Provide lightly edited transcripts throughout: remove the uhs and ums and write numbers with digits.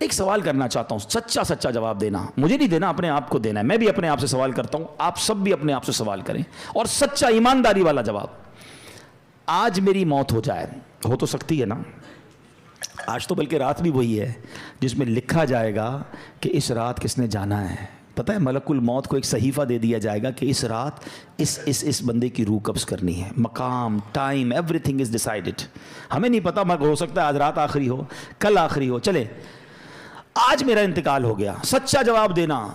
ایک سوال کرنا چاہتا ہوں, سچا سچا جواب دینا, مجھے نہیں دینا, اپنے آپ کو دینا ہے. میں بھی اپنے آپ سے سوال کرتا ہوں, آپ سب بھی اپنے آپ سے سوال کریں, اور سچا ایمانداری والا جواب. آج میری موت ہو جائے, ہو تو سکتی ہے نا, آج تو بلکہ رات بھی وہی ہے جس میں لکھا جائے گا کہ اس رات کس نے جانا ہے. پتہ ہے ملک الموت کو ایک صحیفہ دے دیا جائے گا کہ اس رات اس بندے کی روح قبض کرنی ہے. مقام, time, every thing is decided. ہمیں نہیں پتا, مگر ہو سکتا ہے آج رات آخری ہو, کل آخری ہو. چلے آج میرا انتقال ہو گیا, سچا جواب دینا.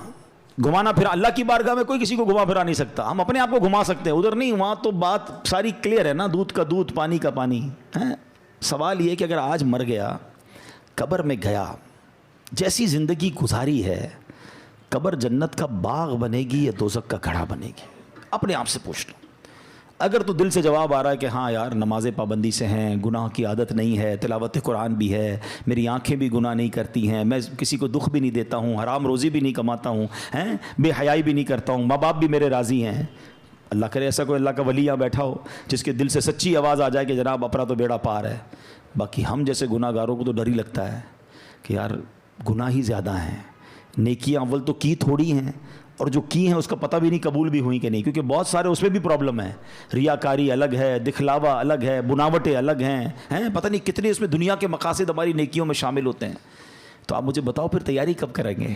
گھمانا پھرا, اللہ کی بارگاہ میں کوئی کسی کو گھما پھرا نہیں سکتا. ہم اپنے آپ کو گھما سکتے ہیں, ادھر نہیں, وہاں تو بات ساری کلیئر ہے نا, دودھ کا دودھ, پانی کا پانی. سوال یہ کہ اگر آج مر گیا, قبر میں گیا, جیسی زندگی گزاری ہے, قبر جنت کا باغ بنے گی یا دوزخ کا گھڑا بنے گی؟ اپنے آپ سے پوچھ لو. اگر تو دل سے جواب آ رہا ہے کہ ہاں یار نماز پابندی سے ہیں, گناہ کی عادت نہیں ہے, تلاوت قرآن بھی ہے, میری آنکھیں بھی گناہ نہیں کرتی ہیں, میں کسی کو دکھ بھی نہیں دیتا ہوں, حرام روزی بھی نہیں کماتا ہوں, بے حیائی بھی نہیں کرتا ہوں, ماں باپ بھی میرے راضی ہیں. اللہ کرے ایسا کوئی اللہ کا ولی یہاں بیٹھا ہو جس کے دل سے سچی آواز آ جائے کہ جناب اپنا تو بیڑا پار ہے. باقی ہم جیسے گناہ گاروں کو تو ڈر ہی لگتا ہے کہ یار گناہ ہی زیادہ ہیں, نیکیاں اول تو کی تھوڑی ہیں, اور جو کی ہیں اس کا پتہ بھی نہیں قبول بھی ہوئی کہ نہیں, کیونکہ بہت سارے اس میں بھی پرابلم ہے. ریاکاری الگ ہے, دکھلاوا الگ ہے, بناوٹیں الگ ہیں, پتہ نہیں کتنے اس میں دنیا کے مقاصد ہماری نیکیوں میں شامل ہوتے ہیں. تو آپ مجھے بتاؤ پھر تیاری کب کریں گے؟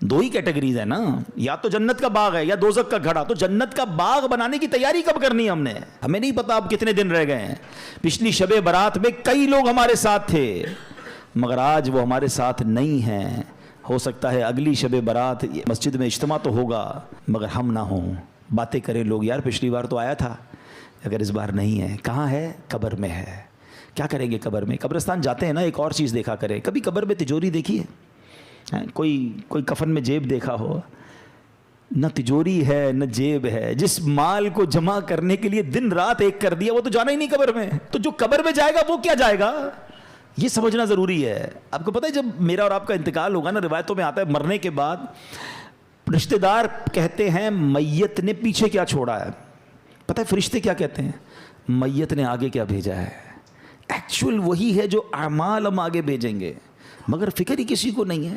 دو ہی کیٹیگریز ہیں نا, یا تو جنت کا باغ ہے یا دوزخ کا گھڑا. تو جنت کا باغ بنانے کی تیاری کب کرنی ہے ہم نے؟ ہمیں نہیں پتا اب کتنے دن رہ گئے ہیں. پچھلی شب برات میں کئی لوگ ہمارے ساتھ تھے, مگر آج وہ ہمارے ساتھ نہیں ہیں. ہو سکتا ہے اگلی شب برات مسجد میں اجتماع تو ہوگا مگر ہم نہ ہوں. باتیں کریں لوگ, یار پچھلی بار تو آیا تھا, اگر اس بار نہیں ہے. کہاں ہے؟ قبر میں ہے. کیا کریں گے قبر میں؟ قبرستان جاتے ہیں نا, ایک اور چیز دیکھا کریں. کبھی قبر میں تجوری دیکھی ہے؟ کوئی کفن میں جیب دیکھا ہو؟ نہ تجوری ہے نہ جیب ہے. جس مال کو جمع کرنے کے لیے دن رات ایک کر دیا وہ تو جانا ہی نہیں قبر میں. تو جو قبر میں جائے گا وہ کیا جائے گا؟ یہ سمجھنا ضروری ہے. آپ کو پتہ ہے جب میرا اور آپ کا انتقال ہوگا نا, روایتوں میں آتا ہے مرنے کے بعد رشتہ دار کہتے ہیں میت نے پیچھے کیا چھوڑا ہے. پتہ ہے فرشتے کیا کہتے ہیں؟ میت نے آگے کیا بھیجا ہے. ایکچوئل وہی ہے جو اعمال ہم آگے بھیجیں گے, مگر فکر ہی کسی کو نہیں ہے.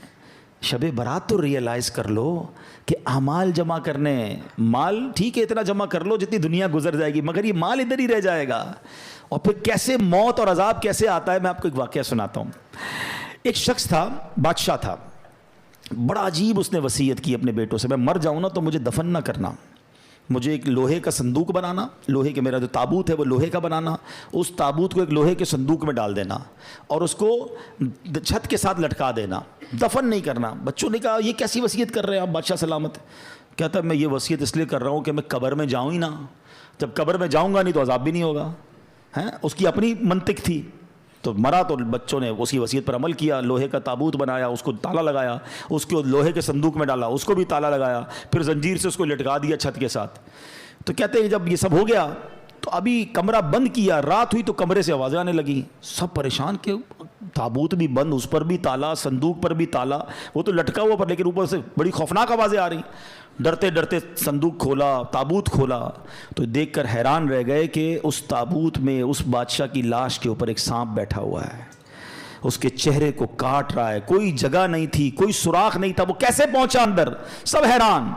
شب برات تو ریئلائز کر لو کہ اعمال جمع کرنے, مال ٹھیک ہے اتنا جمع کر لو جتنی دنیا گزر جائے گی, مگر یہ مال ادھر ہی رہ جائے گا. اور پھر کیسے موت اور عذاب کیسے آتا ہے, میں آپ کو ایک واقعہ سناتا ہوں. ایک شخص تھا, بادشاہ تھا, بڑا عجیب اس نے وصیت کی اپنے بیٹوں سے, میں مر جاؤں نا تو مجھے دفن نہ کرنا, مجھے ایک لوہے کا صندوق بنانا, لوہے کے, میرا جو تابوت ہے وہ لوہے کا بنانا, اس تابوت کو ایک لوہے کے صندوق میں ڈال دینا اور اس کو چھت کے ساتھ لٹکا دینا, دفن نہیں کرنا. بچوں نے کہا یہ کیسی وصیت کر رہے ہیں آپ بادشاہ سلامت؟ کہتا ہے میں یہ وصیت اس لیے کر رہا ہوں کہ میں قبر میں جاؤں ہی نا, جب قبر میں جاؤں گا نہیں تو عذاب بھی نہیں ہوگا. اس کی اپنی منطق تھی. تو مرا تو بچوں نے اس کی وصیت پر عمل کیا, لوہے کا تابوت بنایا, اس کو تالا لگایا, اس کو لوہے کے صندوق میں ڈالا, اس کو بھی تالا لگایا, پھر زنجیر سے اس کو لٹکا دیا چھت کے ساتھ. تو کہتے ہیں جب یہ سب ہو گیا تو ابھی کمرہ بند کیا, رات ہوئی تو کمرے سے آوازیں آنے لگیں. سب پریشان کہ تابوت بھی بند, اس پر بھی تالا, صندوق پر بھی تالا, وہ تو لٹکا ہوا پر, لیکن اوپر سے بڑی خوفناک آوازیں آ رہی. ڈرتے ڈرتے صندوق کھولا, تابوت کھولا, تو دیکھ کر حیران رہ گئے کہ اس تابوت میں اس بادشاہ کی لاش کے اوپر ایک سانپ بیٹھا ہوا ہے, اس کے چہرے کو کاٹ رہا ہے. کوئی جگہ نہیں تھی, کوئی سوراخ نہیں تھا, وہ کیسے پہنچا اندر؟ سب حیران.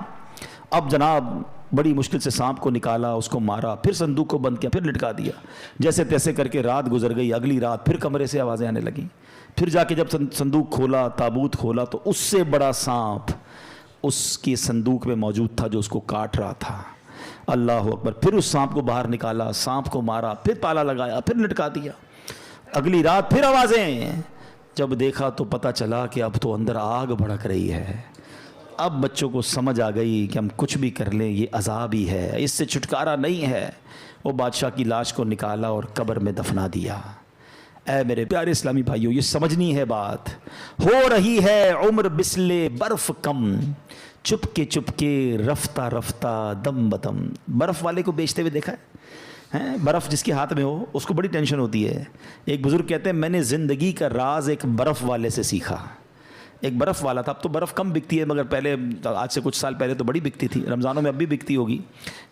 اب جناب بڑی مشکل سے سانپ کو نکالا, اس کو مارا, پھر صندوق کو بند کیا, پھر لٹکا دیا. جیسے تیسے کر کے رات گزر گئی. اگلی رات پھر کمرے سے آوازیں آنے لگیں. پھر جا کے جب صندوق کھولا, تابوت کھولا, تو اس سے بڑا سانپ اس کی صندوق میں موجود تھا جو اس کو کاٹ رہا تھا. اللہ اکبر. پھر اس سانپ کو باہر نکالا, سانپ کو مارا, پھر تالا لگایا, پھر لٹکا دیا. اگلی رات پھر آوازیں. جب دیکھا تو پتہ چلا کہ اب تو اندر آگ بھڑک رہی ہے. اب بچوں کو سمجھ آ گئی کہ ہم کچھ بھی کر لیں یہ عذاب ہی ہے, اس سے چھٹکارا نہیں ہے. وہ بادشاہ کی لاش کو نکالا اور قبر میں دفنا دیا. اے میرے پیارے اسلامی بھائیوں, یہ سمجھنی ہے بات. ہو رہی ہے عمر بسلے برف کم, چپ کے رفتہ رفتہ دم بدم. برف والے کو بیچتے ہوئے دیکھا ہے؟ برف جس کے ہاتھ میں ہو اس کو بڑی ٹینشن ہوتی ہے. ایک بزرگ کہتے ہیں میں نے زندگی کا راز ایک برف والے سے سیکھا. ایک برف والا تھا, اب تو برف کم بکتی ہے, مگر پہلے آج سے کچھ سال پہلے تو بڑی بکتی تھی, رمضانوں میں اب بھی بکتی ہوگی.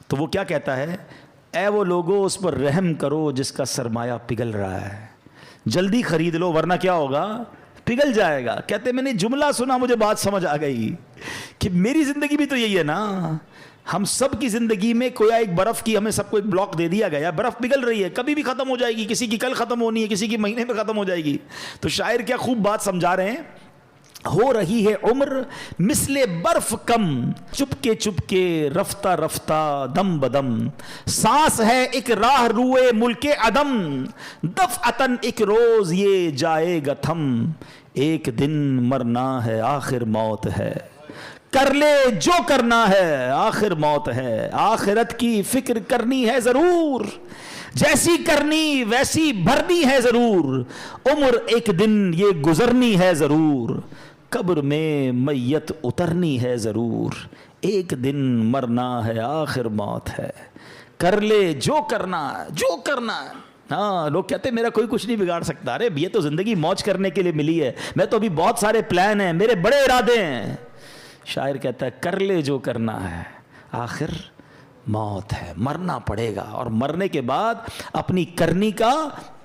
تو وہ کیا کہتا ہے, اے وہ لوگوں اس پر رحم کرو جس کا سرمایہ پگھل رہا ہے, جلدی خرید لو ورنہ کیا ہوگا, پگھل جائے گا. کہتے میں نے جملہ سنا مجھے بات سمجھ آ گئی کہ میری زندگی بھی تو یہی ہے نا. ہم سب کی زندگی میں کوئی ایک برف کی ہمیں سب کو ایک بلاک دے دیا گیا, برف پگھل رہی ہے, کبھی بھی ختم ہو جائے گی, کسی کی کل ختم ہونی ہے, کسی کی مہینے میں ختم ہو جائے گی. تو شاعر کیا خوب بات سمجھا رہے ہیں, ہو رہی ہے عمر مثل برف کم, چپکے رفتہ رفتہ دم بدم, سانس ہے ایک راہ روئے ملک عدم, دفعتاً ایک روز یہ جائے گا تھم, ایک دن مرنا ہے آخر موت ہے, کر لے جو کرنا ہے آخر موت ہے, آخرت کی فکر کرنی ہے ضرور, جیسی کرنی ویسی بھرنی ہے ضرور, عمر ایک دن یہ گزرنی ہے ضرور, قبر میں میت اترنی ہے ضرور, ایک دن مرنا ہے آخر موت ہے, کر لے جو کرنا جو کرنا. ہاں لوگ کہتے ہیں میرا کوئی کچھ نہیں بگاڑ سکتا. ارے یہ تو زندگی موج کرنے کے لیے ملی ہے, میں تو ابھی بہت سارے پلان ہیں, میرے بڑے ارادے ہیں. شاعر کہتا ہے کر لے جو کرنا ہے آخر موت ہے, مرنا پڑے گا, اور مرنے کے بعد اپنی کرنی کا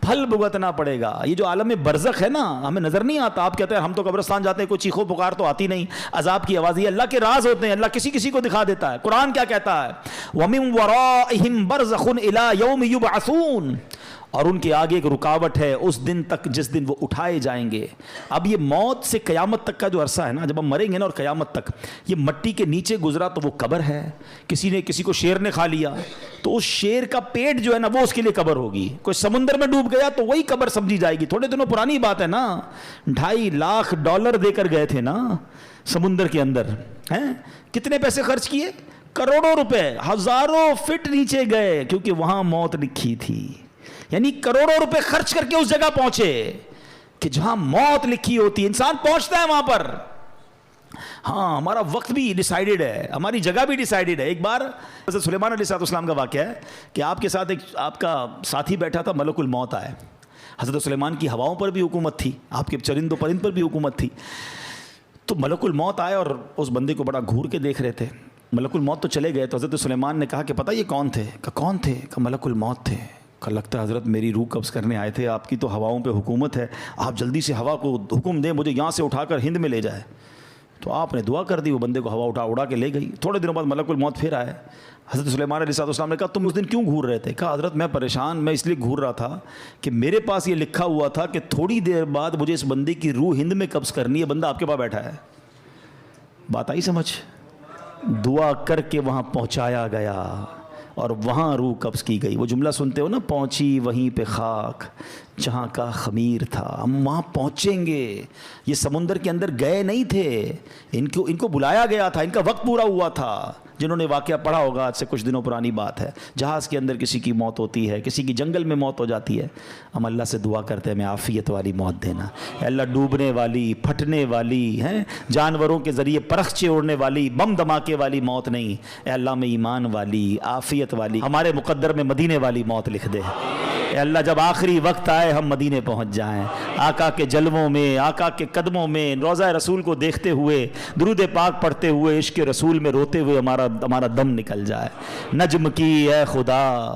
پھل بھگتنا پڑے گا. یہ جو عالم برزخ ہے نا, ہمیں نظر نہیں آتا. آپ کہتے ہیں ہم تو قبرستان جاتے ہیں, کوئی چیخو پکار تو آتی نہیں, عذاب کی آواز, یہ اللہ کے راز ہوتے ہیں, اللہ کسی کسی کو دکھا دیتا ہے. قرآن کیا کہتا ہے, وَمِن وَرَائِهِمْ بَرْزَخٌ إِلَى يَوْمِ يُبْعَثُونَ, اور ان کے آگے ایک رکاوٹ ہے اس دن تک جس دن وہ اٹھائے جائیں گے. اب یہ موت سے قیامت تک کا جو عرصہ ہے نا, جب ہم مریں گے نا اور قیامت تک, یہ مٹی کے نیچے گزرا تو وہ قبر ہے. کسی نے کسی کو شیر نے کھا لیا تو اس شیر کا پیٹ جو ہے نا وہ اس کے لیے قبر ہوگی. کوئی سمندر میں ڈوب گیا تو وہی قبر سمجھی جائے گی. تھوڑے دنوں پرانی بات ہے نا, $2.5 دے کر گئے تھے نا سمندر کے اندر, ہیں کتنے پیسے خرچ کیے, کروڑوں روپے, ہزاروں فٹ نیچے گئے کیونکہ وہاں موت لکھی تھی. یعنی کروڑوں روپے خرچ کر کے اس جگہ پہنچے کہ جہاں موت لکھی ہوتی ہے. انسان پہنچتا ہے وہاں پر. ہاں ہمارا وقت بھی ڈیسائیڈڈ ہے, ہماری جگہ بھی ڈیسائیڈڈ ہے. ایک بار حضرت سلیمان علیہ السلام کا واقعہ ہے کہ آپ کے ساتھ ایک آپ کا ساتھی بیٹھا تھا, ملک الموت آئے. حضرت سلیمان کی ہواؤں پر بھی حکومت تھی, آپ کے چرند و پرند پر بھی حکومت تھی. تو ملک الموت آئے اور اس بندے کو بڑا گھور کے دیکھ رہے تھے. ملک الموت تو چلے گئے تو حضرت سلیمان نے کہا کہ پتہ یہ کون تھے؟ کہ کون تھے؟ کہ ملک الموت تھے. کہ لگتا ہے حضرت میری روح قبض کرنے آئے تھے, آپ کی تو ہواؤں پہ حکومت ہے, آپ جلدی سے ہوا کو حکم دیں مجھے یہاں سے اٹھا کر ہند میں لے جائے. تو آپ نے دعا کر دی, وہ بندے کو ہوا اڑا کے لے گئی. تھوڑے دنوں بعد ملک الموت پھر آئے. حضرت سلیمان علیہ السلام نے کہا تم اس دن کیوں گھور رہے تھے؟ کہا حضرت میں پریشان, میں اس لیے گھور رہا تھا کہ میرے پاس یہ لکھا ہوا تھا کہ تھوڑی دیر بعد مجھے اس بندے کی روح ہند میں قبض کرنی ہے, بندہ آپ کے پاس بیٹھا ہے. بات آئی سمجھ؟ دعا کر کے وہاں پہنچایا گیا اور وہاں روح قبض کی گئی. وہ جملہ سنتے ہو نا, پہنچی وہیں پہ خاک جہاں کا خمیر تھا. ہم وہاں پہنچیں گے. یہ سمندر کے اندر گئے نہیں تھے, ان کو بلایا گیا تھا, ان کا وقت پورا ہوا تھا. جنہوں نے واقعہ پڑھا ہوگا, آج سے کچھ دنوں پرانی بات ہے, جہاز کے اندر کسی کی موت ہوتی ہے, کسی کی جنگل میں موت ہو جاتی ہے. ہم اللہ سے دعا کرتے ہیں ہمیں عافیت والی موت دینا. اے اللہ ڈوبنے والی, پھٹنے والی, ہیں جانوروں کے ذریعے پرخچے اڑنے والی, بم دھماکے والی موت نہیں. اے اللہ میں ایمان والی, عافیت والی, ہمارے مقدر میں مدینے والی موت لکھ دے. اے اللہ جب آخری وقت آئے ہم مدینے پہنچ جائیں, آقا کے جلووں میں, آقا کے قدموں میں, روضہ رسول کو دیکھتے ہوئے, درود پاک پڑھتے ہوئے, عشق رسول میں روتے ہوئے ہمارا دم نکل جائے. نجم کی اے خدا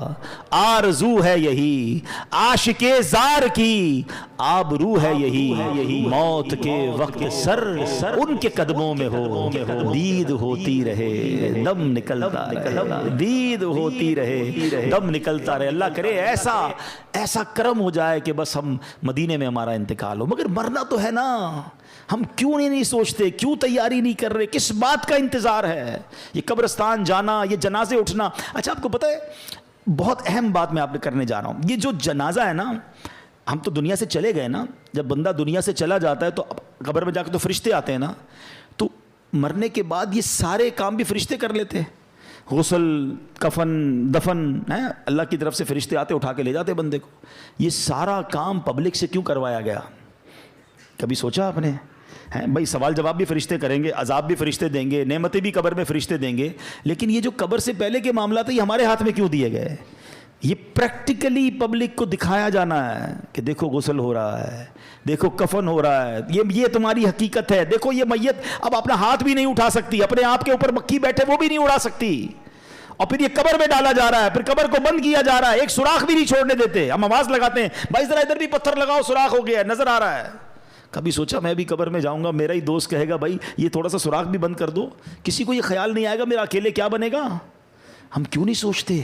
آرزو ہے یہی, عاشق زار کی آبرو ہے یہی, موت کے وقت سر ان کے قدموں میں ہو, دید ہوتی رہے دم نکلتا رہے, دید ہوتی رہے دم نکلتا رہے. اللہ کرے ایسا کرم ہو جائے کہ بس ہم مدینے میں ہمارا انتقال ہو. مگر مرنا تو ہے نا, ہم کیوں نہیں سوچتے, کیوں تیاری نہیں کر رہے, کس بات کا انتظار ہے؟ یہ قبرستان جانا, یہ جنازے اٹھنا. اچھا آپ کو پتہ ہے بہت اہم بات میں آپ نے کرنے جا رہا ہوں, یہ جو جنازہ ہے نا, ہم تو دنیا سے چلے گئے نا, جب بندہ دنیا سے چلا جاتا ہے تو قبر میں جا کے تو فرشتے آتے ہیں نا, تو مرنے کے بعد یہ سارے کام بھی فرشتے کر لیتے ہیں. غسل, کفن, دفن, اللہ کی طرف سے فرشتے آتے اٹھا کے لے جاتے بندے کو. یہ سارا کام پبلک سے کیوں کروایا گیا؟ کبھی سوچا آپ نے؟ بھائی سوال جواب بھی فرشتے کریں گے, عذاب بھی فرشتے دیں گے, نعمتیں بھی قبر میں فرشتے دیں گے, لیکن یہ جو قبر سے پہلے کے معاملات ہیں یہ ہمارے ہاتھ میں کیوں دیے گئے؟ یہ پریکٹیکلی پبلک کو دکھایا جانا ہے کہ دیکھو غسل ہو رہا ہے, دیکھو کفن ہو رہا ہے, یہ تمہاری حقیقت ہے. دیکھو یہ میت اب اپنا ہاتھ بھی نہیں اٹھا سکتی, اپنے آپ کے اوپر مکھی بیٹھے وہ بھی نہیں اڑا سکتی, اور پھر یہ قبر میں ڈالا جا رہا ہے, پھر قبر کو بند کیا جا رہا ہے, ایک سوراخ بھی نہیں چھوڑنے دیتے. ہم آواز لگاتے ہیں بھائی ذرا ادھر بھی پتھر لگاؤ, سوراخ ہو گیا ہے, نظر آ رہا ہے. کبھی سوچا میں بھی قبر میں جاؤں گا, میرا ہی دوست کہے گا بھائی یہ تھوڑا سا سوراخ بھی بند کر دو, کسی کو یہ خیال نہیں آئے گا میرا اکیلے کیا بنے گا. ہم کیوں نہیں سوچتے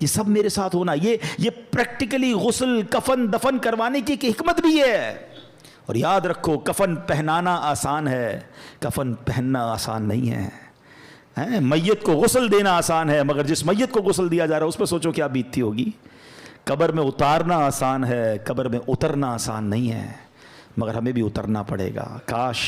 یہ سب میرے ساتھ ہونا, یہ پریکٹیکلی غسل کفن دفن کروانے کی ایک حکمت بھی ہے. اور یاد رکھو کفن پہنانا آسان ہے, کفن پہننا آسان نہیں ہے. میت کو غسل دینا آسان ہے, مگر جس میت کو غسل دیا جا رہا ہے اس پہ سوچو کیا بیتتی ہوگی. قبر میں اتارنا آسان ہے, قبر میں اترنا آسان نہیں ہے, مگر ہمیں بھی اترنا پڑے گا. کاش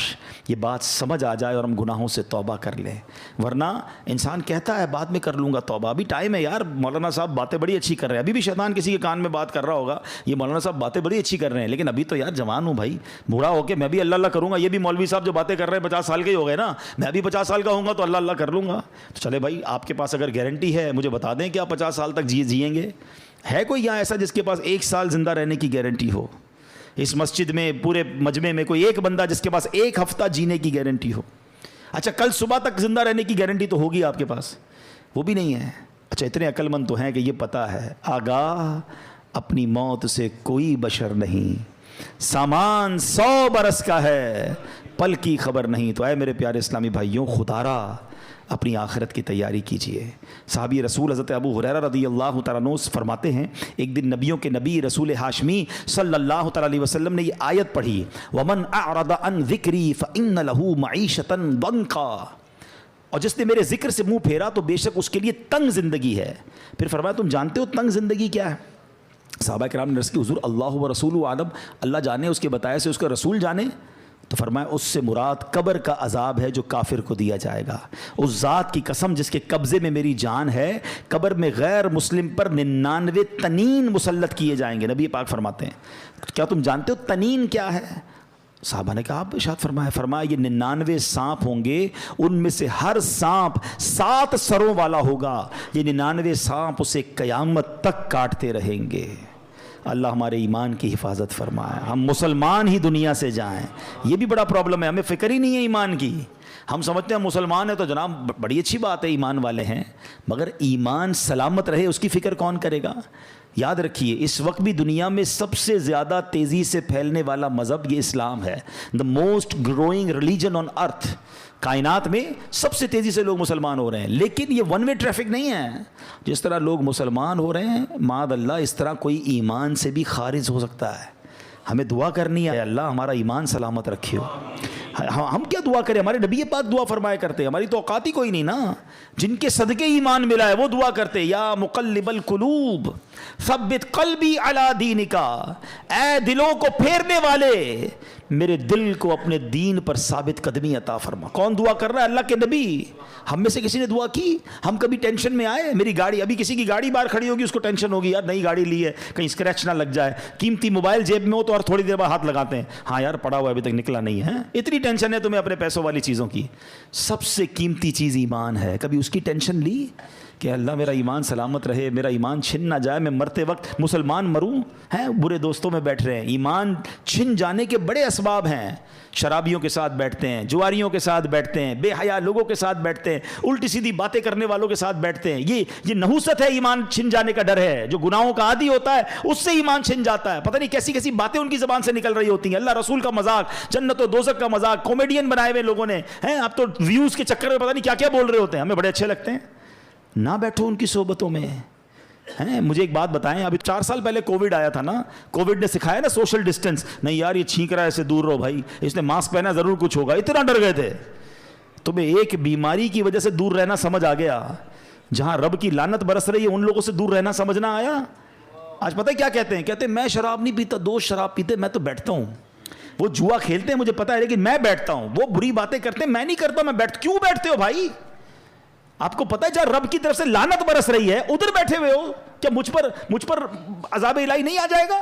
یہ بات سمجھ آ جائے اور ہم گناہوں سے توبہ کر لیں, ورنہ انسان کہتا ہے بعد میں کر لوں گا توبہ, ابھی ٹائم ہے یار. مولانا صاحب باتیں بڑی اچھی کر رہے ہیں, ابھی بھی شیطان کسی کے کان میں بات کر رہا ہوگا یہ مولانا صاحب باتیں بڑی اچھی کر رہے ہیں, لیکن ابھی تو یار جوان ہوں بھائی, بوڑھا ہو کے میں بھی اللہ اللہ کروں گا. یہ بھی مولوی صاحب جو باتیں کر رہے ہیں 50 سال کے ہی ہو گئے نا, میں بھی 50 سال کا ہوں گا تو اللہ اللہ کر لوں گا. تو چلے بھائی آپ کے پاس اگر گارنٹی ہے مجھے بتا دیں کہ آپ 50 سال تک جئیں گے. ہے کوئی یہاں ایسا جس کے پاس 1 سال زندہ رہنے کی گارنٹی ہو؟ اس مسجد میں پورے مجمع میں کوئی ایک بندہ جس کے پاس 1 ہفتہ جینے کی گارنٹی ہو؟ اچھا کل صبح تک زندہ رہنے کی گارنٹی تو ہوگی آپ کے پاس, وہ بھی نہیں ہے. اچھا اتنے عقل مند تو ہیں کہ یہ پتہ ہے آگاہ اپنی موت سے کوئی بشر نہیں, سامان 100 برس کا ہے پل کی خبر نہیں. تو اے میرے پیارے اسلامی بھائیوں, خدا را اپنی آخرت کی تیاری کیجئے. صحابی رسول حضرت ابو ہریرہ رضی اللہ تعالیٰ عنہ فرماتے ہیں ایک دن نبیوں کے نبی رسول ہاشمی صلی اللہ تعالیٰ علیہ وسلم نے یہ آیت پڑھی, وَمَنْ أَعْرَضَ عَنْ ذِكْرِي فَإِنَّ لَهُ مَعِيشَةً ضَنْكًا, اور جس نے میرے ذکر سے منہ پھیرا تو بے شک اس کے لیے تنگ زندگی ہے. پھر فرمایا تم جانتے ہو تنگ زندگی کیا ہے؟ صحابہ کرام نے عرض کی حضور اللہ و رسول عالم, اللہ جانے اس کے بتائے سے اس کا رسول جانے. تو فرمایا اس سے مراد قبر کا عذاب ہے جو کافر کو دیا جائے گا. اس ذات کی قسم جس کے قبضے میں میری جان ہے, قبر میں غیر مسلم پر 99 تنین مسلط کیے جائیں گے. نبی پاک فرماتے ہیں کیا تم جانتے ہو تنین کیا ہے؟ صحابہ نے کہا آپ ارشاد فرمایا یہ 99 سانپ ہوں گے, ان میں سے ہر سانپ 7 سروں والا ہوگا. یہ 99 سانپ اسے قیامت تک کاٹتے رہیں گے. اللہ ہمارے ایمان کی حفاظت فرمائے, ہم مسلمان ہی دنیا سے جائیں. یہ بھی بڑا پرابلم ہے, ہمیں فکر ہی نہیں ہے ایمان کی. ہم سمجھتے ہیں مسلمان ہے تو جناب بڑی اچھی بات ہے, ایمان والے ہیں, مگر ایمان سلامت رہے اس کی فکر کون کرے گا؟ یاد رکھیے اس وقت بھی دنیا میں سب سے زیادہ تیزی سے پھیلنے والا مذہب یہ اسلام ہے. The most growing religion on earth, کائنات میں سب سے تیزی سے لوگ مسلمان ہو رہے ہیں. لیکن یہ ون وے ٹریفک نہیں ہے. جس طرح لوگ مسلمان ہو رہے ہیں معاذ اللہ اس طرح کوئی ایمان سے بھی خارج ہو سکتا ہے. ہمیں دعا کرنی ہے اللہ ہمارا ایمان سلامت رکھے ہو. ہم کیا دعا کریں؟ ہمارے نبی پاک دعا فرمایا کرتے, ہماری تو اوقات ہی کوئی نہیں نا. جن کے صدقے ایمان ملا ہے وہ دعا کرتے, یا مقلب القلوب ثبت قلبی علی دینک, اے دلوں کو پھیرنے والے میرے دل کو اپنے دین پر ثابت قدمی عطا فرما. کون دعا کر رہا ہے؟ اللہ کے نبی. ہم میں سے کسی نے دعا کی؟ ہم کبھی ٹینشن میں آئے؟ میری گاڑی, ابھی کسی کی گاڑی باہر کھڑی ہوگی اس کو ٹینشن ہوگی یار نئی گاڑی لی ہے کہیں اسکریچ نہ لگ جائے. قیمتی موبائل جیب میں ہو تو اور تھوڑی دیر بعد ہاتھ لگاتے ہیں, ہاں یار پڑا ہوا ابھی تک نکلا نہیں ہے. اتنی ٹینشن ہے تمہیں اپنے پیسوں والی چیزوں کی. سب سے قیمتی چیز ایمان ہے. کبھی اس کی ٹینشن لی کہ اللہ میرا ایمان سلامت رہے, میرا ایمان چھن نہ جائے, میں مرتے وقت مسلمان مروں؟ ہیں برے دوستوں میں بیٹھ رہے ہیں. ایمان چھن جانے کے بڑے اسباب ہیں. شرابیوں کے ساتھ بیٹھتے ہیں, جواریوں کے ساتھ بیٹھتے ہیں, بے حیا لوگوں کے ساتھ بیٹھتے ہیں, الٹی سیدھی باتیں کرنے والوں کے ساتھ بیٹھتے ہیں. یہ نحوست ہے, ایمان چھن جانے کا ڈر ہے. جو گناہوں کا عادی ہوتا ہے اس سے ایمان چھن جاتا ہے. پتہ نہیں کیسی کیسی باتیں ان کی زبان سے نکل رہی ہوتی ہیں. اللہ رسول کا مذاق, جنت و دوزخ کا مذاق, کامیڈین بنائے ہوئے لوگوں نے ہیں. اب تو ویوز کے چکر میں پتہ نہیں کیا کیا بول رہے ہوتے ہیں, ہمیں بڑے اچھے لگتے ہیں. نہ بیٹھو ان کی صحبتوں میں. مجھے ایک بات بتائیں, ابھی 4 سال پہلے کووڈ آیا تھا نا, کووڈ نے سکھایا نا سوشل ڈسٹینس. نہیں یار یہ چھینک رہا ہے اسے دور رہو بھائی, اس نے ماسک پہنا ضرور کچھ ہوگا. اتنا ڈر گئے تھے. تمہیں ایک بیماری کی وجہ سے دور رہنا سمجھ آ گیا. جہاں رب کی لعنت برس رہی ہے ان لوگوں سے دور رہنا سمجھنا آیا. آج پتہ ہے کیا کہتے ہیں؟ کہتے ہیں میں شراب نہیں پیتا, دوست شراب پیتے, میں تو بیٹھتا ہوں. وہ جوا کھیلتے ہیں مجھے پتا ہے لیکن میں بیٹھتا ہوں. وہ بری باتیں کرتے ہیں, میں نہیں کرتا, میں کیوں بیٹھتے ہو بھائی؟ آپ کو پتہ ہے جہاں رب کی طرف سے لعنت برس رہی ہے ادھر بیٹھے ہوئے ہو. کیا مجھ پر عذاب الہی نہیں آ جائے گا؟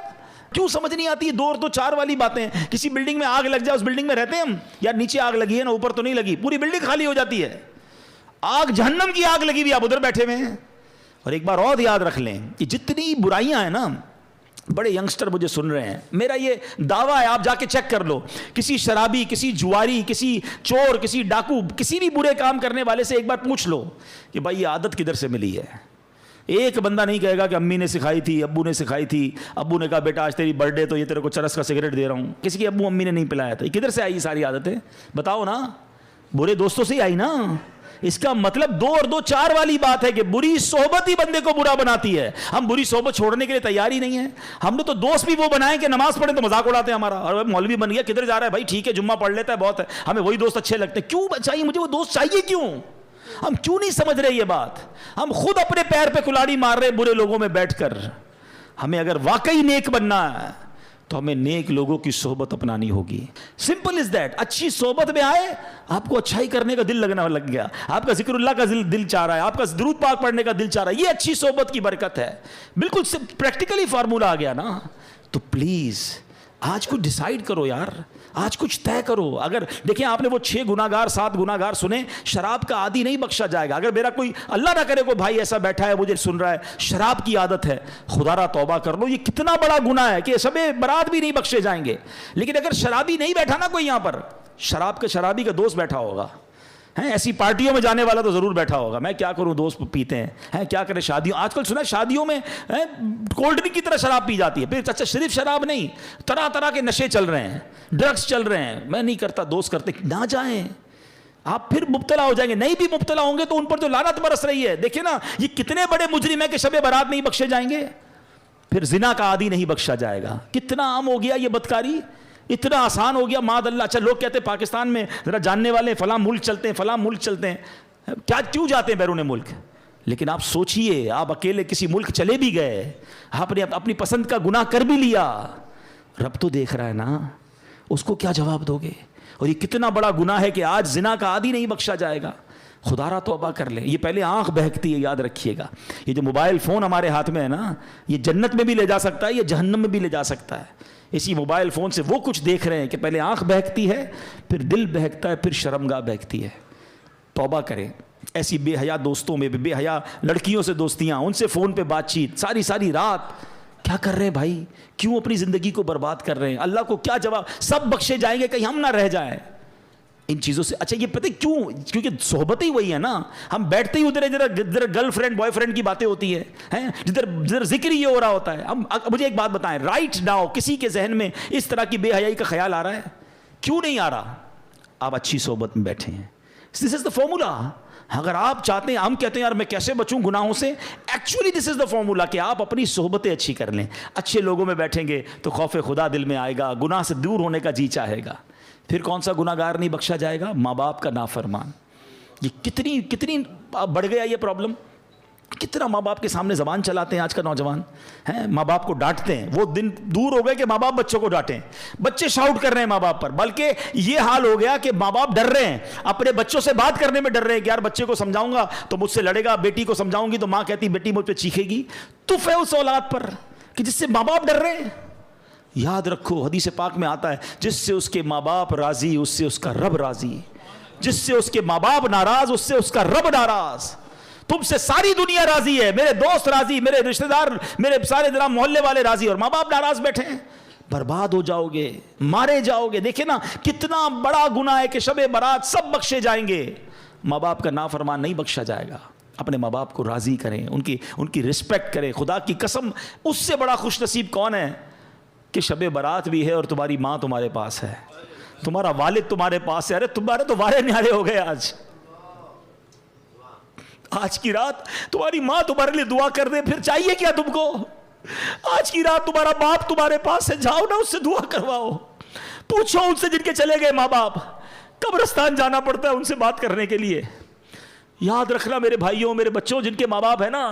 کیوں سمجھ نہیں آتی؟ 2 اور 2 4 والی باتیں. کسی بلڈنگ میں آگ لگ جائے, اس بلڈنگ میں رہتے ہیں ہم, یار نیچے آگ لگی ہے نا اوپر تو نہیں لگی, پوری بلڈنگ خالی ہو جاتی ہے. آگ جہنم کی آگ لگی ہوئی, آپ ادھر بیٹھے ہوئے ہیں. اور ایک بار اور یاد رکھ لیں کہ جتنی برائیاں ہیں نا, بڑے ینگسٹر مجھے سن رہے ہیں, میرا یہ دعویٰ ہے آپ جا کے چیک کر لو, کسی شرابی, کسی جواری, کسی چور, کسی ڈاکو, کسی بھی برے کام کرنے والے سے ایک بار پوچھ لو کہ بھائی یہ عادت کدھر سے ملی ہے. ایک بندہ نہیں کہے گا کہ امی نے سکھائی تھی، ابو نے سکھائی تھی، ابو نے کہا بیٹا آج تیری برتھ ڈے تو یہ تیرے کو چرس کا سگریٹ دے رہا ہوں. کسی کی ابو امی نے نہیں پلایا تھا. یہ کدھر سے آئی یہ ساری عادتیں؟ بتاؤ نا. برے دوستوں سے ہی آئی نا. اس کا مطلب 2 اور 2 4 والی بات ہے کہ بری صحبت ہی بندے کو برا بناتی ہے. ہم بری صحبت چھوڑنے کے لیے تیار ہی نہیں ہیں. ہم نے تو دوست بھی وہ بنائے کہ نماز پڑھیں تو مذاق اڑاتے ہیں ہمارا. اور مولوی بن گیا کدھر جا رہا ہے بھائی؟ ٹھیک ہے جمعہ پڑھ لیتا ہے بہت ہے. ہمیں وہی دوست اچھے لگتے ہیں. کیوں چاہیے مجھے وہ دوست؟ چاہیے کیوں؟ ہم کیوں نہیں سمجھ رہے یہ بات؟ ہم خود اپنے پیر پہ کلاڑی مار رہے برے لوگوں میں بیٹھ کر. ہمیں اگر واقعی نیک بننا ہے تو ہمیں نیک لوگوں کی صحبت اپنانی ہوگی. Simple is that. اچھی صحبت میں آئے آپ کو اچھائی کرنے کا دل لگنا لگ گیا, آپ کا ذکر اللہ کا دل چاہ رہا ہے, آپ کا درود پاک پڑھنے کا دل چاہ رہا ہے, یہ اچھی صحبت کی برکت ہے. بالکل پریکٹیکلی فارمولہ آ گیا نا. تو پلیز آج کچھ ڈیسائیڈ کرو یار, آج کچھ طے کرو. اگر دیکھیں آپ نے وہ 6 گناہگار 7 گناہگار سنے, شراب کا عادی نہیں بخشا جائے گا. اگر میرا کوئی اللہ نہ کرے کوئی بھائی ایسا بیٹھا ہے مجھے سن رہا ہے شراب کی عادت ہے, خدا را توبہ کر لو. یہ کتنا بڑا گناہ ہے کہ شب برات بھی نہیں بخشے جائیں گے. لیکن اگر شرابی نہیں بیٹھا نا کوئی یہاں پر, شرابی کا دوست بیٹھا ہوگا, ایسی پارٹیوں میں جانے والا تو ضرور بیٹھا ہوگا. میں کیا کروں, دوست پیتے ہیں, کیا کریں شادیوں, آج کل سنا ہے شادیوں میں کولڈ ڈرنک کی طرح شراب پی جاتی ہے. پھر اچھا صرف شراب نہیں, طرح طرح کے نشے چل رہے ہیں, ڈرگس چل رہے ہیں. میں نہیں کرتا, دوست کرتے, نہ جائیں. آپ پھر مبتلا ہو جائیں گے. نہیں بھی مبتلا ہوں گے تو ان پر جو لعنت برس رہی ہے, دیکھیں نا یہ کتنے بڑے مجرم ہیں کہ شب برات نہیں بخشے جائیں گے. پھر زنا کا عادی نہیں بخشا جائے گا. کتنا عام ہو گیا یہ بدکاری, اتنا آسان ہو گیا معاذ اللہ. اچھا لوگ کہتے ہیں پاکستان میں ذرا جاننے والے فلاں ملک چلتے ہیں, فلاں ملک چلتے ہیں. کیا کیوں جاتے ہیں بیرون ملک؟ لیکن آپ سوچئے, آپ اکیلے کسی ملک چلے بھی گئے, آپ نے اپنی پسند کا گناہ کر بھی لیا, رب تو دیکھ رہا ہے نا, اس کو کیا جواب دو گے؟ اور یہ کتنا بڑا گناہ ہے کہ آج زنا کا عادی نہیں بخشا جائے گا. خدا را توبہ کر لیں. یہ پہلے آنکھ بہکتی ہے, یاد رکھیے گا. یہ جو موبائل فون ہمارے ہاتھ میں ہے نا, یہ جنت میں بھی لے جا سکتا ہے, یہ جہنم میں بھی لے جا سکتا ہے. اسی موبائل فون سے وہ کچھ دیکھ رہے ہیں کہ پہلے آنکھ بہکتی ہے, پھر دل بہکتا ہے, پھر شرمگاہ بہکتی ہے. توبہ کریں. ایسی بے حیا دوستوں میں, بے حیا لڑکیوں سے دوستیاں, ان سے فون پہ بات چیت, ساری رات کیا کر رہے ہیں بھائی؟ کیوں اپنی زندگی کو برباد کر رہے ہیں؟ اللہ کو کیا جواب؟ سب بخشے جائیں گے, کہیں ہم نہ رہ جائیں ان چیزوں سے. اچھا یہ پتہ کیوں؟ کیونکہ صحبت ہی وہی ہے نا. ہم بیٹھتے ہی ادھر گرل فرینڈ بوائے فرینڈ کی باتیں ہوتی ہیں, جدھر ذکر ہی یہ ہو رہا ہوتا ہے. مجھے ایک بات بتائیں, رائٹ ناؤ کسی کے ذہن میں اس طرح کی بے حیائی کا خیال آ رہا ہے؟ کیوں نہیں آ رہا؟ آپ اچھی صحبت میں بیٹھے ہیں. دس از دا فارمولا. اگر آپ چاہتے ہیں, ہم کہتے ہیں یار میں کیسے بچوں گناہوں سے, actually this is the formula کہ آپ اپنی صحبتیں اچھی کر لیں. اچھے لوگوں میں بیٹھیں گے تو خوف خدا دل میں آئے گا, گناہ سے دور ہونے کا جی چاہے گا. پھر کون سا گناہ گار نہیں بخشا جائے گا؟ ماں باپ کا نافرمان. یہ کتنی بڑھ گیا یہ پرابلم. کتنا ماں باپ کے سامنے زبان چلاتے ہیں آج کا نوجوان, ماں باپ کو ڈانٹتے ہیں. وہ دن دور ہو گئے کہ ماں باپ بچوں کو ڈانٹیں. بچے شاؤٹ کر رہے ہیں ماں باپ پر, بلکہ یہ حال ہو گیا کہ ماں باپ ڈر رہے ہیں, اپنے بچوں سے بات کرنے میں ڈر رہے ہیں کہ یار بچے کو سمجھاؤں گا تو مجھ سے لڑے گا, بیٹی کو سمجھاؤں گی تو ماں کہتی بیٹی مجھ پہ چیخے گی. تف ہے اس اولاد پر کہ جس سے ماں باپ ڈر رہے ہیں. یاد رکھو حدیث پاک میں آتا ہے, جس سے اس کے ماں باپ راضی اس سے اس کا رب راضی, جس سے اس کے ماں باپ ناراض اس سے اس کا رب ناراض. تم سے ساری دنیا راضی ہے, میرے دوست راضی, میرے رشتہ دار, میرے سارے جناب محلے والے راضی, اور ماں باپ ناراض بیٹھے ہیں. برباد ہو جاؤ گے, مارے جاؤ گے. دیکھیں نا کتنا بڑا گناہ ہے کہ شب برات سب بخشے جائیں گے, ماں باپ کا نافرمان نہیں بخشا جائے گا. اپنے ماں باپ کو راضی کریں, ان کی رسپیکٹ کریں. خدا کی قسم اس سے بڑا خوش نصیب کون ہے کہ شب برات بھی ہے اور تمہاری ماں تمہارے پاس ہے, تمہارا والد تمہارے پاس ہے. ارے تمہارے تو وارے نیارے ہو گئے. آج کی رات تمہاری ماں تمہارے لیے دعا کر دے, پھر چاہیے کیا تم کو؟ آج کی رات تمہارا باپ تمہارے پاس ہے, جاؤ نا اس سے دعا کرواؤ. پوچھو ان سے جن کے چلے گئے ماں باپ, قبرستان جانا پڑتا ہے ان سے بات کرنے کے لیے. یاد رکھنا میرے بھائیوں, میرے بچوں, جن کے ماں باپ ہیں نا,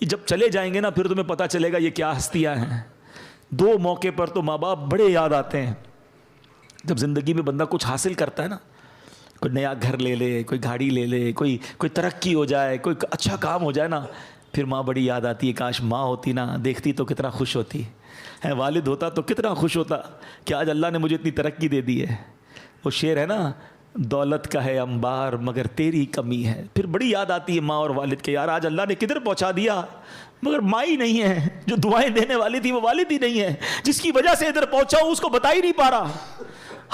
جب چلے جائیں گے نا پھر تمہیں پتا چلے گا یہ کیا ہستیاں ہیں. 2 موقع پر تو ماں باپ بڑے یاد آتے ہیں. جب زندگی میں بندہ کچھ حاصل کرتا ہے نا, کوئی نیا گھر لے لے, کوئی گاڑی لے لے, کوئی ترقی ہو جائے, کوئی اچھا کام ہو جائے نا, پھر ماں بڑی یاد آتی ہے. کاش ماں ہوتی نا, دیکھتی تو کتنا خوش ہوتی ہے. والد ہوتا تو کتنا خوش ہوتا کہ آج اللہ نے مجھے اتنی ترقی دے دی ہے. وہ شعر ہے نا, دولت کا ہے انبار مگر تیری کمی ہے. پھر بڑی یاد آتی ہے ماں اور والد کے, یار آج اللہ نے کدھر پہنچا دیا, مگر ماں ہی نہیں ہے. جو دعائیں دینے والی تھی وہ والد ہی نہیں ہے, جس کی وجہ سے ادھر پہنچا ہوں اس کو بتا ہی نہیں پا رہا.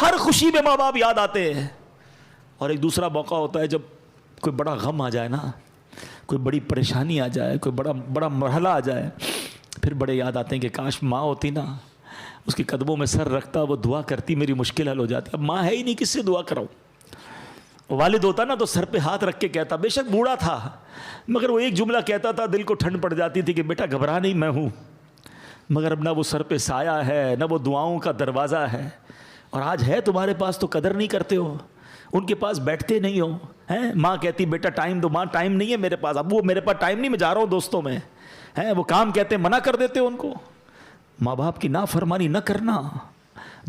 ہر خوشی میں ماں باپ یاد آتے ہیں. اور ایک دوسرا موقع ہوتا ہے جب کوئی بڑا غم آ جائے نا, کوئی بڑی پریشانی آ جائے, کوئی بڑا مرحلہ آ جائے, پھر بڑے یاد آتے ہیں کہ کاش ماں ہوتی نا, اس کے قدموں میں سر رکھتا, وہ دعا کرتی, میری مشکل حل ہو جاتی. اب ماں ہے ہی نہیں, کس سے دعا کراؤں. والد ہوتا نا تو سر پہ ہاتھ رکھ کے کہتا, بے شک بوڑھا تھا مگر وہ ایک جملہ کہتا تھا, دل کو ٹھنڈ پڑ جاتی تھی کہ بیٹا گھبرا نہیں, میں ہوں. مگر اب نہ وہ سر پہ سایہ ہے, نہ وہ دعاؤں کا دروازہ ہے. اور آج ہے تمہارے پاس تو قدر نہیں کرتے ہو, ان کے پاس بیٹھتے نہیں ہو ہیں. ماں کہتی بیٹا ٹائم دو, ماں ٹائم نہیں ہے میرے پاس, اب وہ میرے پاس ٹائم نہیں, میں جا رہا ہوں دوستوں میں ہیں. وہ کام کہتے ہیں, منع کر دیتے ہو ان کو. ماں باپ کی نافرمانی نہ کرنا,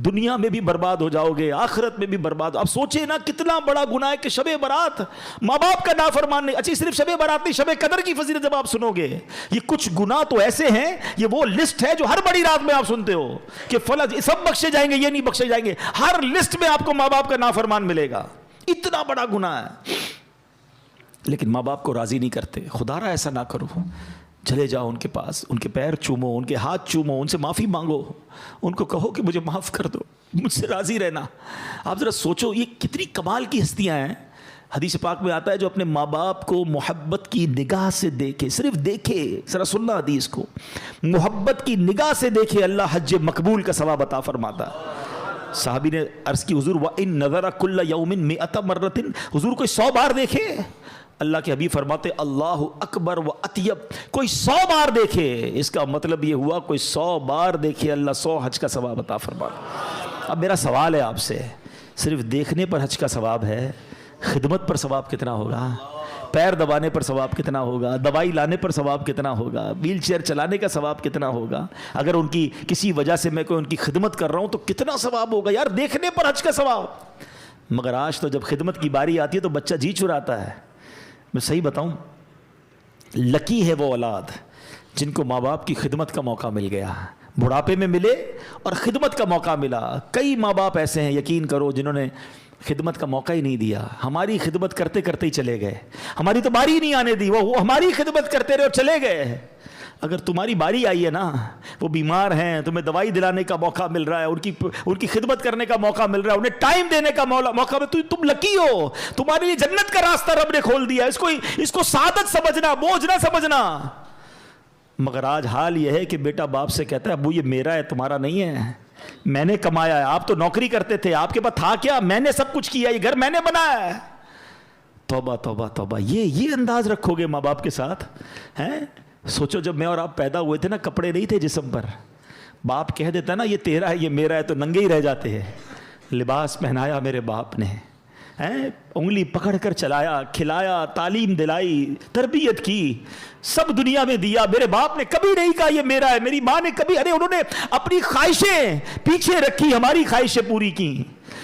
دنیا میں بھی برباد ہو جاؤ گے, آخرت میں بھی برباد. اب سوچے نا کتنا بڑا گناہ ہے کہ شب برات ماں باپ کا نافرمان نہیں. اچھی صرف شب برات نہیں, شب قدر کی فضیلت جب آپ سنو گے, یہ کچھ گناہ تو ایسے ہیں, یہ وہ لسٹ ہے جو ہر بڑی رات میں آپ سنتے ہو کہ فلاں سب بخشے جائیں گے, یہ نہیں بخشے جائیں گے. ہر لسٹ میں آپ کو ماں باپ کا نافرمان ملے گا. اتنا بڑا گناہ ہے, لیکن ماں باپ کو راضی نہیں کرتے. خدا را ایسا نہ کرو, چلے جاؤ ان کے پاس, ان کے پیر چومو, ان کے ہاتھ چومو, ان سے معافی مانگو, ان کو کہو کہ مجھے معاف کر دو, مجھ سے راضی رہنا. آپ ذرا سوچو یہ کتنی کمال کی ہستیاں ہیں. حدیث پاک میں آتا ہے جو اپنے ماں باپ کو محبت کی نگاہ سے دیکھے, صرف دیکھے, ذرا سننا حدیث کو, محبت کی نگاہ سے دیکھے, اللہ حج مقبول کا ثواب عطا فرماتا. صحابی نے عرض کی حضور وَإِن نَظَرَ كُلَّ يَوْمٍ مِئَةَ مَرَّةٍ, حضور کوئی 100 بار دیکھے. اللہ کے حبیب فرماتے اللہ اکبر و اطیب, کوئی 100 بار دیکھے. اس کا مطلب یہ ہوا کوئی 100 بار دیکھے, اللہ 100 حج کا ثواب عطا فرماتا. اب میرا سوال ہے آپ سے, صرف دیکھنے پر حج کا ثواب ہے, خدمت پر ثواب کتنا ہوگا؟ پیر دبانے پر ثواب کتنا ہوگا؟ دوائی لانے پر ثواب کتنا ہوگا؟ ویل چیئر چلانے کا ثواب کتنا ہوگا؟ اگر ان کی کسی وجہ سے میں کوئی ان کی خدمت کر رہا ہوں تو کتنا ثواب ہوگا یار دیکھنے پر حج کا ثواب. مگر آج تو جب خدمت کی باری آتی ہے تو بچہ جی چراتا ہے. میں صحیح بتاؤں, لکی ہے وہ اولاد جن کو ماں باپ کی خدمت کا موقع مل گیا, بڑھاپے میں ملے اور خدمت کا موقع ملا. کئی ماں باپ ایسے ہیں یقین کرو جنہوں نے خدمت کا موقع ہی نہیں دیا, ہماری خدمت کرتے کرتے ہی چلے گئے, ہماری تو باری نہیں آنے دی, وہ ہماری خدمت کرتے رہے اور چلے گئے. اگر تمہاری باری آئی ہے نا, وہ بیمار ہیں, تمہیں دوائی دلانے کا موقع مل رہا ہے, ان کی خدمت کرنے کا موقع مل رہا ہے, انہیں ٹائم دینے کا موقع مل, تم لکی ہو, تمہارے لیے جنت کا راستہ رب نے کھول دیا. اس کو سعادت سمجھنا, بوجھ نہ سمجھنا. مگر آج حال یہ ہے کہ بیٹا باپ سے کہتا ہے ابو یہ میرا ہے, تمہارا نہیں ہے, میں نے کمایا ہے, آپ تو نوکری کرتے تھے, آپ کے پاس تھا کیا, میں نے سب کچھ کیا, یہ گھر میں نے بنایا ہے. توبہ توبہ توبہ, یہ انداز رکھو گے ماں باپ کے ساتھ ہیں؟ سوچو جب میں اور آپ پیدا ہوئے تھے نا, کپڑے نہیں تھے جسم پر, باپ کہہ دیتا نا یہ تیرا ہے یہ میرا ہے تو ننگے ہی رہ جاتے ہیں. لباس پہنایا میرے باپ نے, انگلی پکڑ کر چلایا, کھلایا, تعلیم دلائی, تربیت کی, سب دنیا میں دیا. میرے باپ نے کبھی نہیں کہا یہ میرا ہے, میری ماں نے کبھی, انہوں نے اپنی خواہشیں پیچھے رکھی, ہماری خواہشیں پوری کی.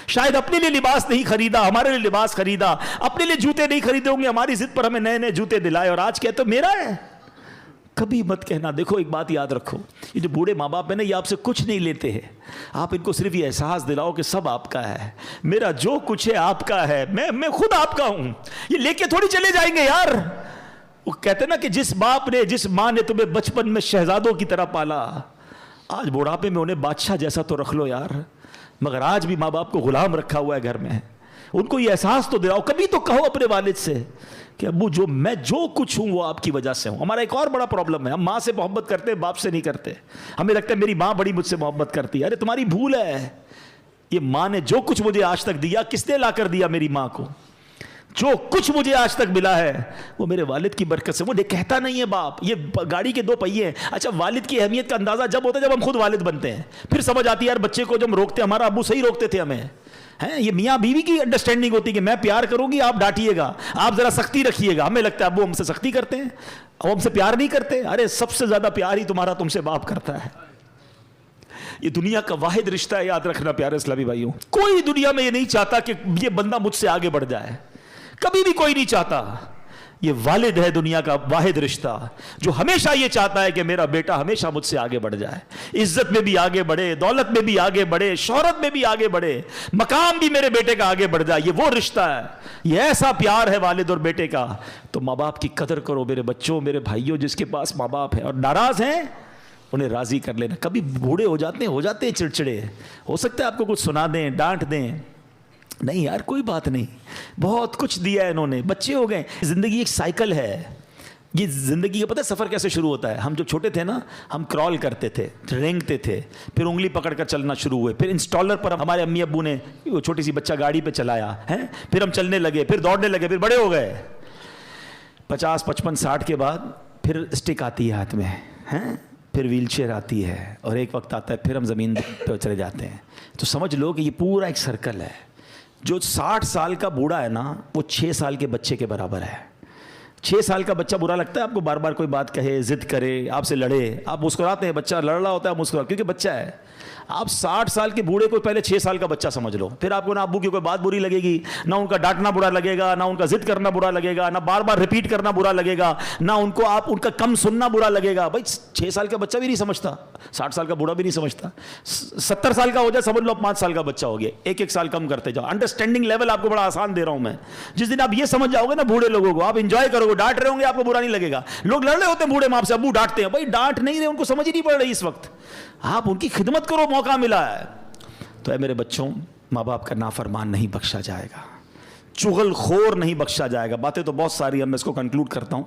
شاید اپنے لیے لباس نہیں خریدا, ہمارے لیے لباس خریدا, اپنے لیے جوتے نہیں خریدے ہوں گے, ہماری ضد پر ہمیں نئے نئے جوتے دلائے, اور آج کہتے میرا ہے. کبھی مت کہنا. دیکھو ایک بات یاد رکھو, یہ جو بوڑھے ماں باپ ہیں نا, یہ آپ سے کچھ نہیں لیتے ہیں. آپ ان کو صرف یہ احساس دلاؤ کہ سب آپ کا ہے, میرا جو کچھ ہے آپ کا ہے, میں خود آپ کا ہوں, یہ لے کے تھوڑی چلے جائیں گے یار. وہ کہتے ہیں نا کہ جس باپ نے جس ماں نے تمہیں بچپن میں شہزادوں کی طرح پالا, آج بڑھاپے میں انہیں بادشاہ جیسا تو رکھ لو یار. مگر آج بھی ماں باپ کو غلام رکھا ہوا ہے گھر میں. ان کو یہ احساس تو دلاؤ, کبھی تو کہو اپنے والد سے کہ ابو میں جو کچھ ہوں وہ آپ کی وجہ سے ہوں. ہمارا ایک اور بڑا پرابلم ہے, ہم ماں سے محبت کرتے ہیں, باپ سے نہیں کرتے. ہمیں لگتا ہے میری ماں بڑی مجھ سے محبت کرتی ہے. ارے تمہاری بھول ہے, یہ ماں نے جو کچھ مجھے آج تک دیا, کس نے لا کر دیا میری ماں کو؟ جو کچھ مجھے آج تک ملا ہے وہ میرے والد کی برکت سے. وہ کہتا نہیں ہے باپ, یہ گاڑی کے 2 پہیے ہیں. اچھا والد کی اہمیت کا اندازہ جب ہوتا ہے جب ہم خود والد بنتے ہیں, پھر سمجھ آتی ہے یار بچے کو جب ہم روکتے ہیں, ہمارا ابو صحیح روکتے تھے ہمیں. یہ میاں بیوی کی انڈرسٹینڈنگ ہوتی ہے کہ میں پیار کروں گی, آپ ڈانٹیے گا, آپ ذرا سختی رکھیے گا. ہمیں لگتا ہے ابو ہم سے سختی کرتے ہیں, وہ ہم سے پیار نہیں کرتے. ارے سب سے زیادہ پیار ہی تمہارا تم سے باپ کرتا ہے. یہ دنیا کا واحد رشتہ ہے, یاد رکھنا پیارے اسلامی بھائیوں. کوئی دنیا میں یہ نہیں چاہتا کہ یہ بندہ مجھ سے آگے بڑھ جائے, کبھی بھی کوئی نہیں چاہتا. یہ والد ہے دنیا کا واحد رشتہ جو ہمیشہ یہ چاہتا ہے کہ میرا بیٹا ہمیشہ مجھ سے آگے بڑھ جائے, عزت میں بھی آگے بڑھے, دولت میں بھی آگے بڑھے, شہرت میں بھی آگے بڑھے, مقام بھی میرے بیٹے کا آگے بڑھ جائے. یہ وہ رشتہ ہے, یہ ایسا پیار ہے والد اور بیٹے کا. تو ماں باپ کی قدر کرو میرے بچوں, میرے بھائیوں. جس کے پاس ماں باپ ہے اور ناراض ہیں انہیں راضی کر لینا. کبھی بوڑھے ہو جاتے ہیں چڑچڑے, ہو سکتا ہے آپ کو کچھ سنا دیں, ڈانٹ دیں, نہیں یار کوئی بات نہیں, بہت کچھ دیا ہے انہوں نے, بچے ہو گئے. زندگی ایک سائیکل ہے, یہ زندگی کا پتہ ہے سفر کیسے شروع ہوتا ہے؟ ہم جب چھوٹے تھے نا، ہم کرال کرتے تھے، رینگتے تھے، پھر انگلی پکڑ کر چلنا شروع ہوئے، پھر انسٹالر پر ہمارے امی ابو نے وہ چھوٹی سی بچہ گاڑی پہ چلایا ہے، پھر ہم چلنے لگے، پھر دوڑنے لگے، پھر بڑے ہو گئے، 50 55 60 کے بعد پھر اسٹک آتی ہے ہاتھ میں، ہیں پھر ویل چیئر آتی ہے، اور ایک وقت آتا ہے پھر ہم زمین پہ چلے جاتے ہیں۔ تو سمجھ لو کہ یہ پورا ایک سرکل ہے۔ جو 60 سال کا بوڑھا ہے نا، وہ 6 سال کے بچے کے برابر ہے۔ 6 سال کا بچہ برا لگتا ہے آپ کو؟ بار بار کوئی بات کہے، ضد کرے، آپ سے لڑے، آپ مسکراتے ہیں، بچہ لڑ رہا ہوتا ہے آپ مسکراتے، کیونکہ بچہ ہے۔ آپ 60 سال کے بوڑھے کو پہلے 6 سال کا بچہ سمجھ لو، پھر آپ کو نہ ابو کی کوئی بات بری لگے گی، نہ ان کا ڈانٹنا برا لگے گا، نہ ان کا ضد کرنا برا لگے گا، نہ بار بار ریپیٹ کرنا برا لگے گا، نہ ان کو آپ ان کا کم سننا برا لگے گا۔ بھائی 6 سال کا بچہ بھی نہیں سمجھتا، 60 سال کا بوڑھا بھی نہیں سمجھتا۔ 70 سال کا ہو جائے سمجھ لو 5 سال کا بچہ ہو گیا، ایک سال کم کرتے جاؤ۔ انڈرسٹینڈنگ لیول آپ کو بڑا آسان دے رہا ہوں میں۔ جس دن آپ یہ سمجھ جاؤ گے نا بوڑھے لوگوں کو، آپ انجوائے کرو گے، ڈانٹ رہے ہوں گے آپ کو برا نہیں لگے گا۔ لوگ لڑ رہے ہوتے ہیں بوڑھے ماں سے، ابو ڈانٹتے ہیں، بھائی ڈانٹ نہیں رہے، ان کو سمجھ ہی نہیں پڑ رہی اس وقت، آپ ان کی خدمت کرو، موقع ملا ہے۔ تو اے میرے بچوں، ماں باپ کا نافرمان نہیں بخشا جائے گا، چغل خور نہیں بخشا جائے گا۔ باتیں تو بہت ساری ہیں، میں اس کو کنکلوڈ کرتا ہوں۔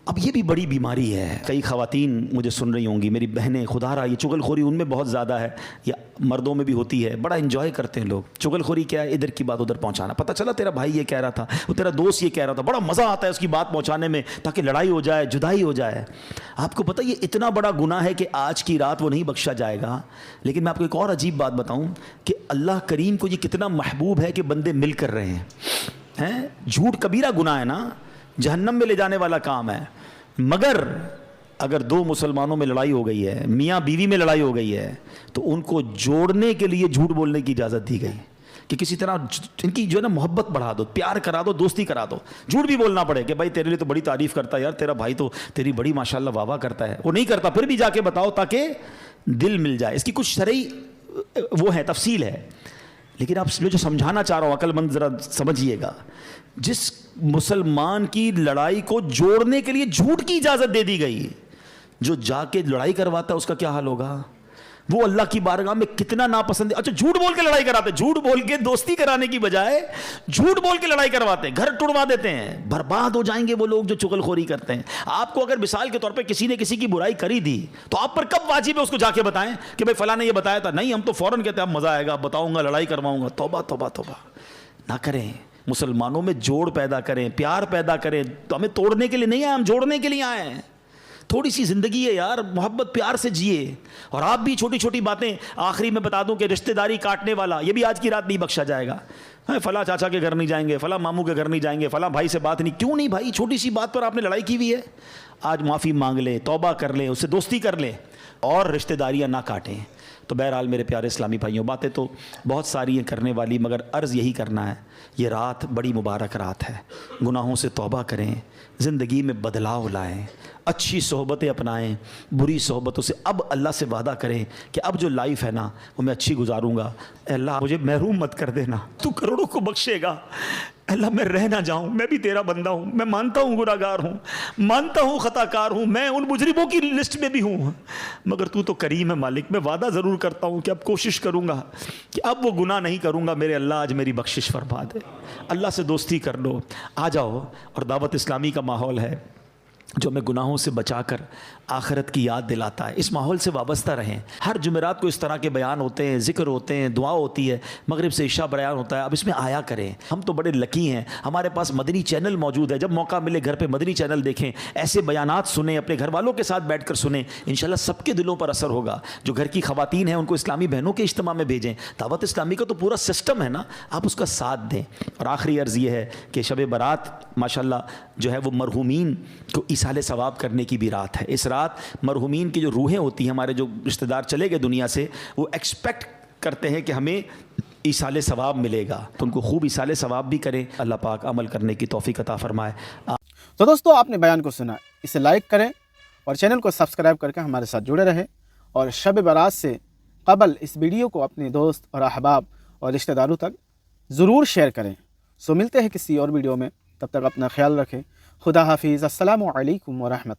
اب یہ بھی بڑی بیماری ہے، کئی خواتین مجھے سن رہی ہوں گی، میری بہنیں، خدا رہا یہ چغل خوری ان میں بہت زیادہ ہے، یا مردوں میں بھی ہوتی ہے، بڑا انجوائے کرتے ہیں لوگ۔ چغل خوری کیا ہے؟ ادھر کی بات ادھر پہنچانا، پتہ چلا تیرا بھائی یہ کہہ رہا تھا، وہ تیرا دوست یہ کہہ رہا تھا، بڑا مزہ آتا ہے اس کی بات پہنچانے میں، تاکہ لڑائی ہو جائے، جدائی ہو جائے۔ آپ کو پتہ یہ اتنا بڑا گناہ ہے کہ آج کی رات وہ نہیں بخشا جائے گا۔ لیکن میں آپ کو ایک اور عجیب بات بتاؤں کہ اللہ کریم کو یہ کتنا محبوب ہے کہ بندے مل کر رہے ہیں۔ جھوٹ کبیرہ گناہ ہے نا، جہنم میں لے جانے والا کام ہے، مگر اگر 2 مسلمانوں میں لڑائی ہو گئی ہے، میاں بیوی میں لڑائی ہو گئی ہے، تو ان کو جوڑنے کے لیے جھوٹ بولنے کی اجازت دی گئی کہ کسی طرح ان کی جو ہے نا محبت بڑھا دو، پیار کرا دو، دوستی کرا دو۔ جھوٹ بھی بولنا پڑے کہ بھائی تیرے لیے تو بڑی تعریف کرتا ہے یار، تیرا بھائی تو تیری بڑی ماشاءاللہ واہ واہ کرتا ہے، وہ نہیں کرتا پھر بھی جا کے بتاؤ تاکہ دل مل جائے۔ اس کی کچھ شرعی وہ ہے، تفصیل ہے، لیکن آپ جو سمجھانا چاہ رہا ہوں عقل مند ذرا سمجھیے گا۔ جس مسلمان کی لڑائی کو جوڑنے کے لیے جھوٹ کی اجازت دے دی گئی، جو جا کے لڑائی کرواتا ہے اس کا کیا حال ہوگا؟ وہ اللہ کی بارگاہ میں کتنا ناپسند ہے۔ اچھا جھوٹ بول کے لڑائی کراتے، جھوٹ بول کے دوستی کرانے کی بجائے جھوٹ بول کے لڑائی کرواتے ہیں، گھر ٹڑوا دیتے ہیں، برباد ہو جائیں گے وہ لوگ جو چغل خوری کرتے ہیں۔ آپ کو اگر مثال کے طور پہ کسی نے کسی کی برائی کری دی تو آپ پر کب واجب ہے اس کو جا کے بتائیں کہ بھائی فلاں نے یہ بتایا تھا؟ نہیں، ہم تو فوراً کہتے ہیں اب مزہ آئے گا، بتاؤں گا، لڑائی کرواؤں گا۔ توبہ توبہ توبہ نہ کریں، مسلمانوں میں جوڑ پیدا کریں، پیار پیدا کریں۔ تو ہمیں توڑنے کے لیے نہیں آئے، ہم جوڑنے کے لیے آئے ہیں۔ تھوڑی سی زندگی ہے یار، محبت پیار سے جیے۔ اور آپ بھی چھوٹی چھوٹی باتیں، آخری میں بتا دوں کہ رشتہ داری کاٹنے والا، یہ بھی آج کی رات نہیں بخشا جائے گا۔ فلاں چاچا کے گھر نہیں جائیں گے، فلاں ماموں کے گھر نہیں جائیں گے، فلاں بھائی سے بات نہیں، کیوں نہیں بھائی؟ چھوٹی سی بات پر آپ نے لڑائی کی ہوئی ہے، آج معافی مانگ لیں، توبہ کر لیں، اس سے دوستی کر لیں اور رشتہ داریاں نہ کاٹیں۔ تو بہرحال میرے پیارے اسلامی بھائیوں، باتیں تو بہت ساری ہیں کرنے والی، مگر عرض یہی کرنا ہے، یہ رات بڑی مبارک رات ہے۔ گناہوں سے توبہ کریں، زندگی میں بدلاؤ لائیں، اچھی صحبتیں اپنائیں، بری صحبتوں سے اب اللہ سے وعدہ کریں کہ اب جو لائف ہے نا وہ میں اچھی گزاروں گا۔ اے اللہ مجھے محروم مت کر دینا، تو کروڑوں کو بخشے گا۔ اللہ میں رہ نہ جاؤں، میں بھی تیرا بندہ ہوں، میں مانتا ہوں گناہگار ہوں، مانتا ہوں خطا کار ہوں، میں ان مجرموں کی لسٹ میں بھی ہوں، مگر تو کریم ہے مالک۔ میں وعدہ ضرور کرتا ہوں کہ اب کوشش کروں گا کہ اب وہ گناہ نہیں کروں گا۔ میرے اللہ آج میری بخشش فرما دے۔ اللہ سے دوستی کر لو، آ جاؤ۔ اور دعوت اسلامی کا ماحول ہے جو ہمیں گناہوں سے بچا کر آخرت کی یاد دلاتا ہے۔ اس ماحول سے وابستہ رہیں۔ ہر جمعرات کو اس طرح کے بیان ہوتے ہیں، ذکر ہوتے ہیں، دعا ہوتی ہے، مغرب سے عشاء بیان ہوتا ہے۔ اب اس میں آیا کریں۔ ہم تو بڑے لکی ہیں، ہمارے پاس مدنی چینل موجود ہے۔ جب موقع ملے گھر پہ مدنی چینل دیکھیں، ایسے بیانات سنیں، اپنے گھر والوں کے ساتھ بیٹھ کر سنیں، انشاءاللہ سب کے دلوں پر اثر ہوگا۔ جو گھر کی خواتین ہیں ان کو اسلامی بہنوں کے اجتماع میں بھیجیں۔ دعوت اسلامی کا تو پورا سسٹم ہے نا، آپ اس کا ساتھ دیں۔ اور آخری عرض یہ ہے کہ شب برات ماشاءاللہ جو ہے وہ مرحومین کو ایصال ثواب کرنے کی بھی رات ہے۔ اس رات مرحومین کی جو روحیں ہوتی ہیں، ہمارے جو رشتہ دار چلے گئے دنیا سے، وہ ایکسپیکٹ کرتے ہیں کہ ہمیں ایصال ثواب ملے گا، تو ان کو خوب ایصال ثواب بھی کریں۔ اللہ پاک عمل کرنے کی توفیق عطا فرمائے۔ تو دوستو آپ نے بیان کو سنا، اسے لائک کریں اور چینل کو سبسکرائب کر کے ہمارے ساتھ جڑے رہیں، اور شب برات سے قبل اس ویڈیو کو اپنے دوست اور احباب اور رشتہ داروں تک ضرور شیئر کریں۔ سو ملتے ہیں کسی اور ویڈیو میں، تب تک اپنا خیال رکھیں۔ خدا حافظ۔ السلام علیکم ورحمۃ اللہ۔